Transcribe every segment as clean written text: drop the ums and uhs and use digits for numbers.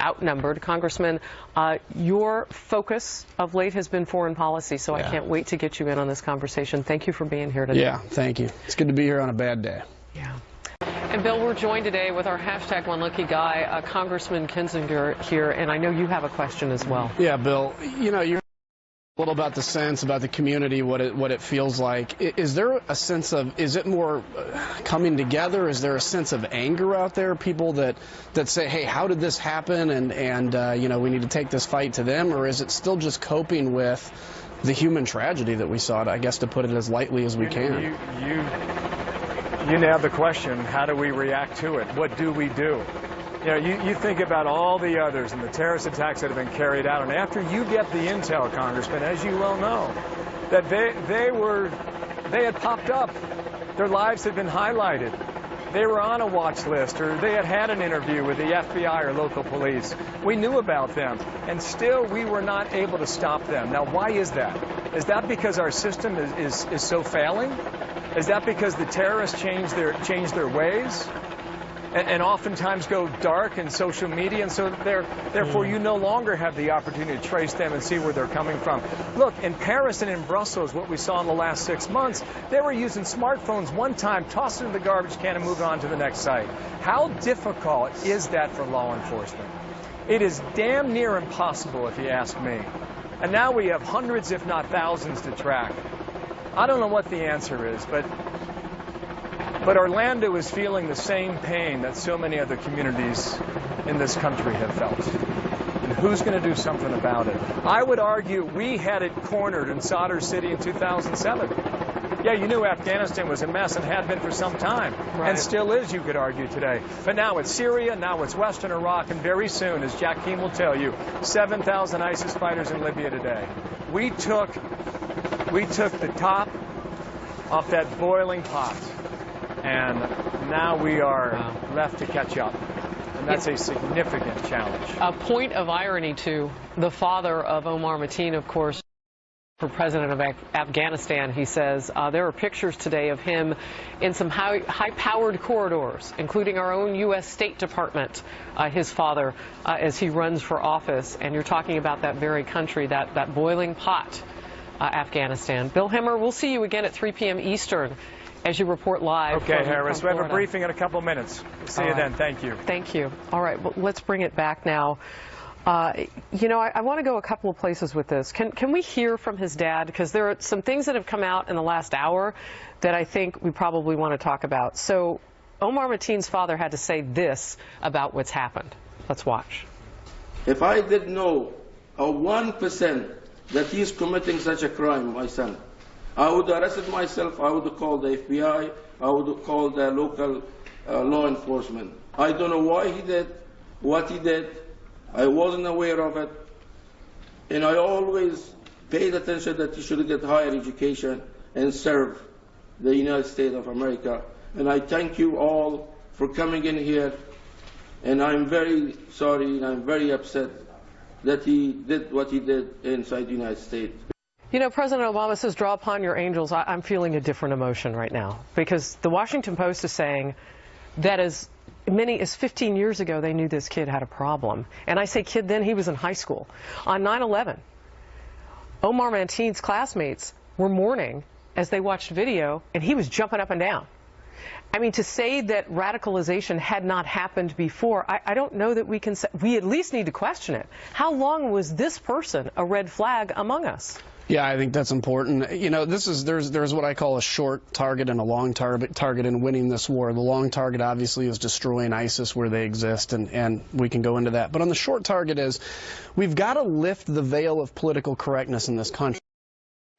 Outnumbered. Congressman, your focus of late has been foreign policy, so I can't wait to get you in on this conversation. Thank you for being here today. Yeah, thank you. It's good to be here on a bad day. Yeah. And Bill, we're joined today with our hashtag One Lucky Guy, Congressman Kinzinger here, and I know you have a question as well. Yeah, Bill, you know, you're a little about the sense, about the community, what it feels like. Is there a sense of, is it more coming together? Is there a sense of anger out there? People that say, hey, how did this happen? And you know, we need to take this fight to them? Or is it still just coping with the human tragedy that we saw, I guess, to put it as lightly as we can? You nailed the question. How do we react to it? What do we do? You know, you think about all the others and the terrorist attacks that have been carried out, and after you get the intel, Congressman, as you well know, that they had popped up, their lives had been highlighted, they were on a watch list, or they had an interview with the FBI or local police. We knew about them, and still we were not able to stop them. Now, why is that? Is that because our system is so failing? Is that because the terrorists changed their ways? And oftentimes go dark in social media, and so therefore you no longer have the opportunity to trace them and see where they're coming from. Look, in Paris and in Brussels, what we saw in the last 6 months, they were using smartphones one time, tossing in the garbage can and moving on to the next site. How difficult is that for law enforcement? It is damn near impossible, if you ask me. And now we have hundreds, if not thousands, to track. I don't know what the answer is, but Orlando is feeling the same pain that so many other communities in this country have felt. And who's going to do something about it? I would argue we had it cornered in Sadr City in 2007. Yeah, you knew Afghanistan was a mess and had been for some time, and still is, you could argue today. But now it's Syria, now it's Western Iraq, and very soon, as Jack Keane will tell you, 7,000 ISIS fighters in Libya today. We took the top off that boiling pot. And now we are left to catch up. And that's a significant challenge. A point of irony, too. The father of Omar Mateen, of course, for president of Afghanistan, he says there are pictures today of him in some high-powered corridors, including our own U.S. State Department, his father, as he runs for office. And you're talking about that very country, that boiling pot, Afghanistan. Bill Hemmer, we'll see you again at 3 p.m. Eastern as you report live. Okay, Harris, we have a briefing in a couple minutes. See you then. Thank you. Thank you. All right, well, let's bring it back now. You know, I want to go a couple of places with this. Can we hear from his dad? Because there are some things that have come out in the last hour that I think we probably want to talk about. So Omar Mateen's father had to say this about what's happened. Let's watch. If I did know a 1% that he's committing such a crime, my son, I would have arrested myself, I would have called the FBI, I would have called the local law enforcement. I don't know why he did what he did. I wasn't aware of it. And I always paid attention that he should get higher education and serve the United States of America. And I thank you all for coming in here. And I'm very sorry and I'm very upset that he did what he did inside the United States. You know, President Obama says, draw upon your angels. I'm feeling a different emotion right now, because the Washington Post is saying that as many as 15 years ago, they knew this kid had a problem. And I say kid, then he was in high school. On 9/11, Omar Mateen's classmates were mourning as they watched video, and he was jumping up and down. I mean, to say that radicalization had not happened before, I don't know that we can say. We at least need to question it. How long was this person a red flag among us? Yeah, I think that's important. You know, there's what I call a short target and a long target in winning this war. The long target obviously is destroying ISIS where they exist, and we can go into that. But on the short target is, we've got to lift the veil of political correctness in this country.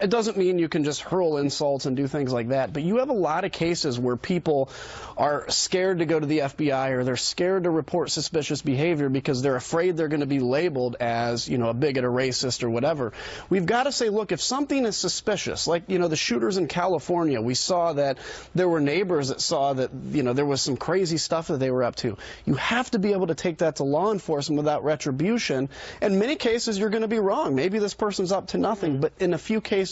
It doesn't mean you can just hurl insults and do things like that, but you have a lot of cases where people are scared to go to the FBI, or they're scared to report suspicious behavior because they're afraid they're going to be labeled as, you know, a bigot, a racist, or whatever. We've got to say, look, if something is suspicious, like, you know, the shooters in California, we saw that there were neighbors that saw that, you know, there was some crazy stuff that they were up to. You have to be able to take that to law enforcement without retribution. In many cases, you're going to be wrong. Maybe this person's up to nothing, but in a few cases,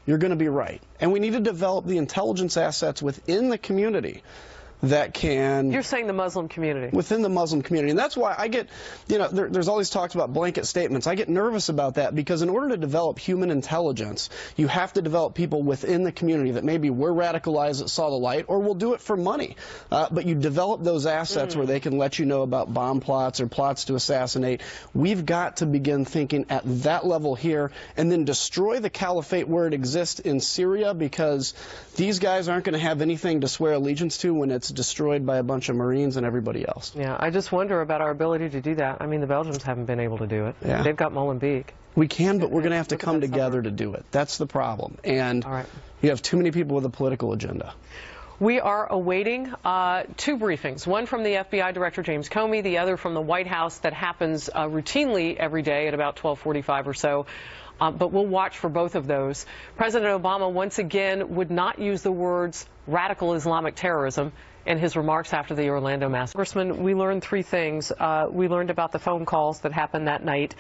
you're going to be right. And we need to develop the intelligence assets within the community that can... You're saying the Muslim community. Within the Muslim community. And that's why I get, there's all these talks about blanket statements. I get nervous about that because in order to develop human intelligence, you have to develop people within the community that maybe were radicalized, that saw the light, or will do it for money. But you develop those assets where they can let you know about bomb plots or plots to assassinate. We've got to begin thinking at that level here and then destroy the caliphate where it exists in Syria, because these guys aren't going to have anything to swear allegiance to when it's destroyed by a bunch of Marines and everybody else. Yeah, I just wonder about our ability to do that. I mean, the Belgians haven't been able to do it. Yeah. They've got Molenbeek. We can, but we're going to have to come together to do it. That's the problem. And you have too many people with a political agenda. We are awaiting 2 briefings, one from the FBI Director James Comey, the other from the White House that happens routinely every day at about 12:45 or so. But we'll watch for both of those. President Obama once again would not use the words radical Islamic terrorism in his remarks after the Orlando massacre. Congressman, we learned 3 things. We learned about the phone calls that happened that night.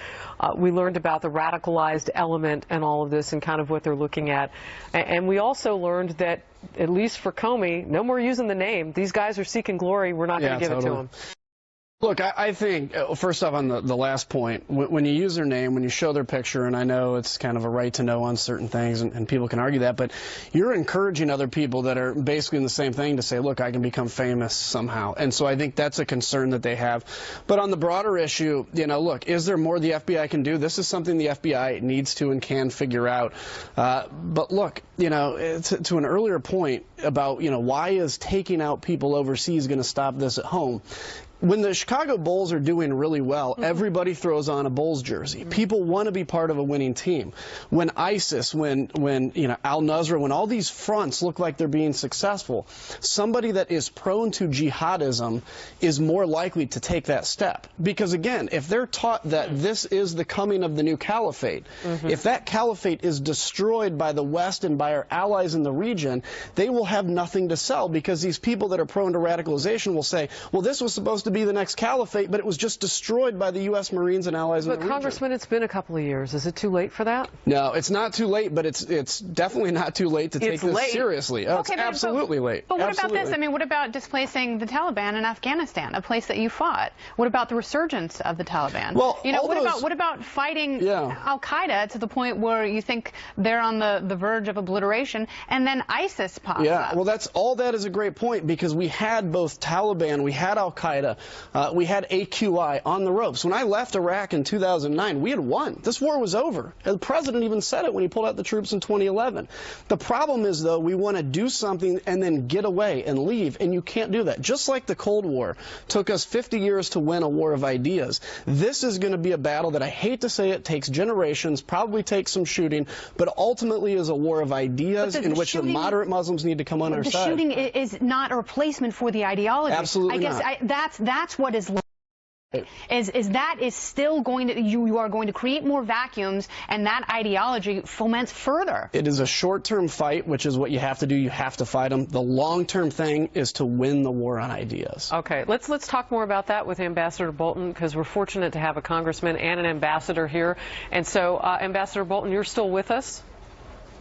We learned about the radicalized element and all of this and kind of what they're looking at. And we also learned that, at least for Comey, no more using the name. These guys are seeking glory. We're not going to give it to them. Look, I think, first off, on the last point, when you use their name, when you show their picture, and I know it's kind of a right to know on certain things, and people can argue that, but you're encouraging other people that are basically in the same thing to say, look, I can become famous somehow. And so I think that's a concern that they have. But on the broader issue, look, is there more the FBI can do? This is something the FBI needs to and can figure out. But look, to an earlier point about, why is taking out people overseas going to stop this at home? When the Chicago Bulls are doing really well, everybody throws on a Bulls jersey. People want to be part of a winning team. When ISIS, when Al-Nusra, when all these fronts look like they're being successful, somebody that is prone to jihadism is more likely to take that step. Because again, if they're taught that this is the coming of the new caliphate, if that caliphate is destroyed by the West and by our allies in the region, they will have nothing to sell, because these people that are prone to radicalization will say, well, this was supposed to be the next caliphate, but it was just destroyed by the U.S. Marines and allies in the region. But Congressman, it's been a couple of years. Is it too late for that? No, it's not too late, but it's definitely not too late to take this seriously. Oh, it's absolutely late. But what about this? I mean, what about displacing the Taliban in Afghanistan, a place that you fought? What about the resurgence of the Taliban? Well, what about fighting Al-Qaeda to the point where you think they're on the verge of obliteration, and then ISIS pops up? Well, that is a great point, because we had both Taliban, we had Al-Qaeda, we had AQI on the ropes. When I left Iraq in 2009, we had won. This war was over. And the president even said it when he pulled out the troops in 2011. The problem is, though, we want to do something and then get away and leave, and you can't do that. Just like the Cold War took us 50 years to win a war of ideas, this is going to be a battle that, I hate to say it, takes generations, probably takes some shooting, but ultimately is a war of ideas in which the moderate Muslims need to come on our side. The shooting is not a replacement for the ideology. Absolutely not. I guess that's what is still going to, you are going to create more vacuums, and that ideology foments further. It is a short-term fight, which is what you have to do. You have to fight them. The long-term thing is to win the war on ideas. Okay, let's talk more about that with Ambassador Bolton, because we're fortunate to have a congressman and an ambassador here. And so, Ambassador Bolton, you're still with us?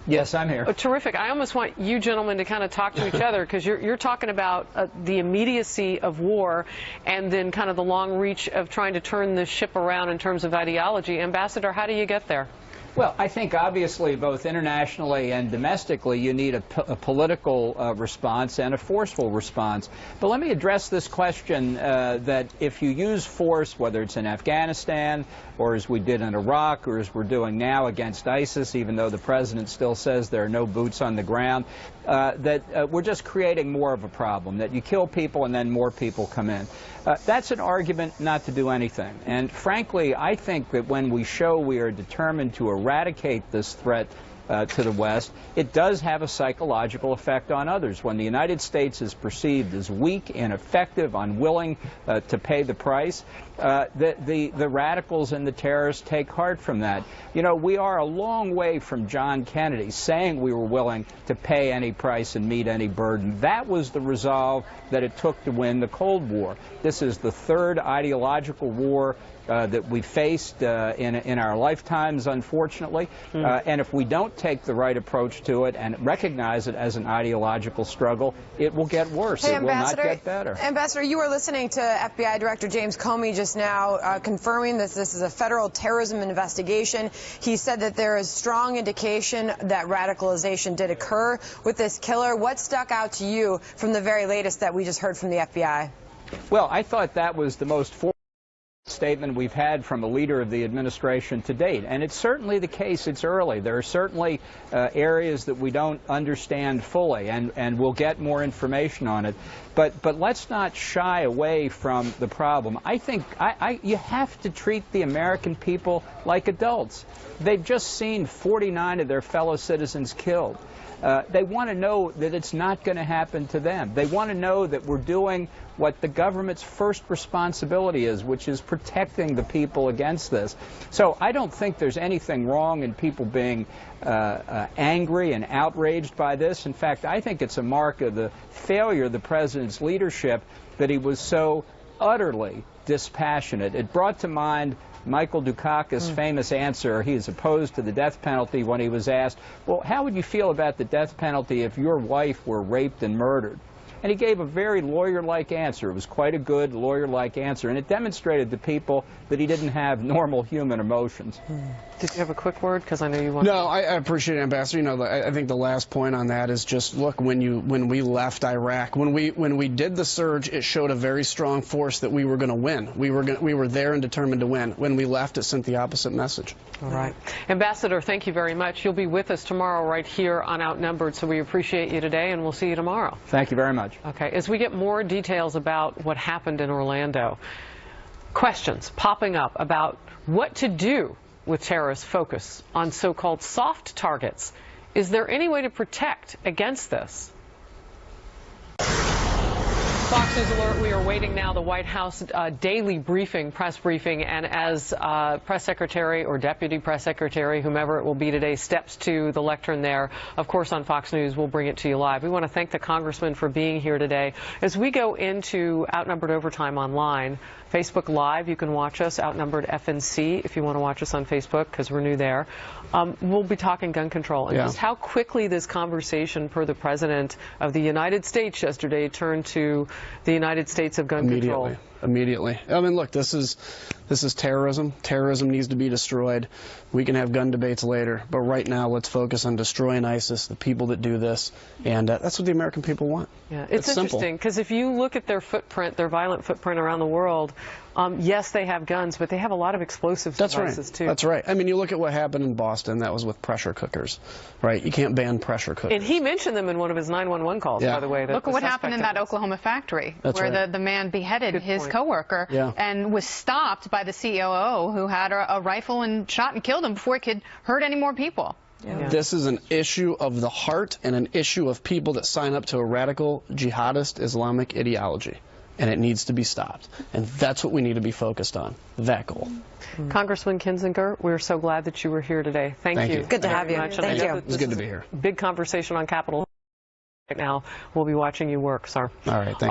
Yes, I'm here. Oh, terrific. I almost want you gentlemen to kind of talk to each other, because you're talking about the immediacy of war and then kind of the long reach of trying to turn the ship around in terms of ideology. Ambassador, how do you get there? Well, I think obviously both internationally and domestically you need a political response and a forceful response. But let me address this question that if you use force, whether it's in Afghanistan or as we did in Iraq or as we're doing now against ISIS, even though the president still says there are no boots on the ground, that we're just creating more of a problem, that you kill people and then more people come in. That's an argument not to do anything. And frankly, I think that when we show we are determined to eradicate this threat to the West, it does have a psychological effect on others. When the United States is perceived as weak, ineffective, unwilling to pay the price, the radicals and the terrorists take heart from that. You know, we are a long way from John Kennedy saying we were willing to pay any price and meet any burden. That was the resolve that it took to win the Cold War. This is the third ideological war that we faced in our lifetimes, unfortunately. And if we don't take the right approach to it and recognize it as an ideological struggle, it will get worse. Hey, it will not get better. Ambassador, you were listening to FBI Director James Comey just now confirming that this is a federal terrorism investigation. He said that there is strong indication that radicalization did occur with this killer. What stuck out to you from the very latest that we just heard from the FBI? Well, I thought that was the most statement we've had from a leader of the administration to date. And it's certainly the case. It's early. There are certainly areas that we don't understand fully, and we'll get more information on it. But let's not shy away from the problem. I think you have to treat the American people like adults. They've just seen 49 of their fellow citizens killed. They want to know that it's not going to happen to them. They want to know that we're doing what the government's first responsibility is, which is protecting the people against this. So I don't think there's anything wrong in people being angry and outraged by this. In fact, I think it's a mark of the failure of the president's leadership that he was so utterly dispassionate. It brought to mind Michael Dukakis' famous answer. He is opposed to the death penalty when he was asked, well, how would you feel about the death penalty if your wife were raped and murdered? And he gave a very lawyer-like answer. It was quite a good lawyer-like answer, and it demonstrated to people that he didn't have normal human emotions. Did you have a quick word? Because I know you want. No, I appreciate it, Ambassador. You know, I think the last point on that is just look, when we left Iraq, when we did the surge, it showed a very strong force that we were going to win. We were there and determined to win. When we left, it sent the opposite message. All right, Ambassador, thank you very much. You'll be with us tomorrow right here on Outnumbered. So we appreciate you today, and we'll see you tomorrow. Thank you very much. Okay, as we get more details about what happened in Orlando, questions popping up about what to do with terrorists' focus on so-called soft targets. Is there any way to protect against this? Fox News Alert, we are waiting now the White House daily briefing, press briefing, and as press secretary or deputy press secretary, whomever it will be today, steps to the lectern there, of course on Fox News, we'll bring it to you live. We want to thank the congressman for being here today. As we go into Outnumbered Overtime online, Facebook Live, you can watch us, Outnumbered FNC, if you want to watch us on Facebook, because we're new there. We'll be talking gun control and just how quickly this conversation, per the President of the United States yesterday, turned to the United States of gun control. Immediately. I mean, look, this is terrorism. Terrorism needs to be destroyed. We can have gun debates later, but right now let's focus on destroying ISIS, the people that do this, and that's what the American people want. Yeah, it's interesting because if you look at their footprint, their violent footprint around the world, yes, they have guns, but they have a lot of explosive devices too. That's right. I mean, you look at what happened in Boston. That was with pressure cookers, right? You can't ban pressure cookers. And he mentioned them in one of his 911 calls, by the way. Look at what happened in that Oklahoma factory where the man beheaded his coworker and was stopped by the COO who had a rifle and shot and killed him before he could hurt any more people. This is an issue of the heart and an issue of people that sign up to a radical jihadist Islamic ideology. And it needs to be stopped. And that's what we need to be focused on, that goal. Congressman Kinzinger, we're so glad that you were here today. Thank you. Good to have you. Thank you. It's good to be here. Big conversation on Capitol Hill right now. We'll be watching you work, sir. All right, thank you.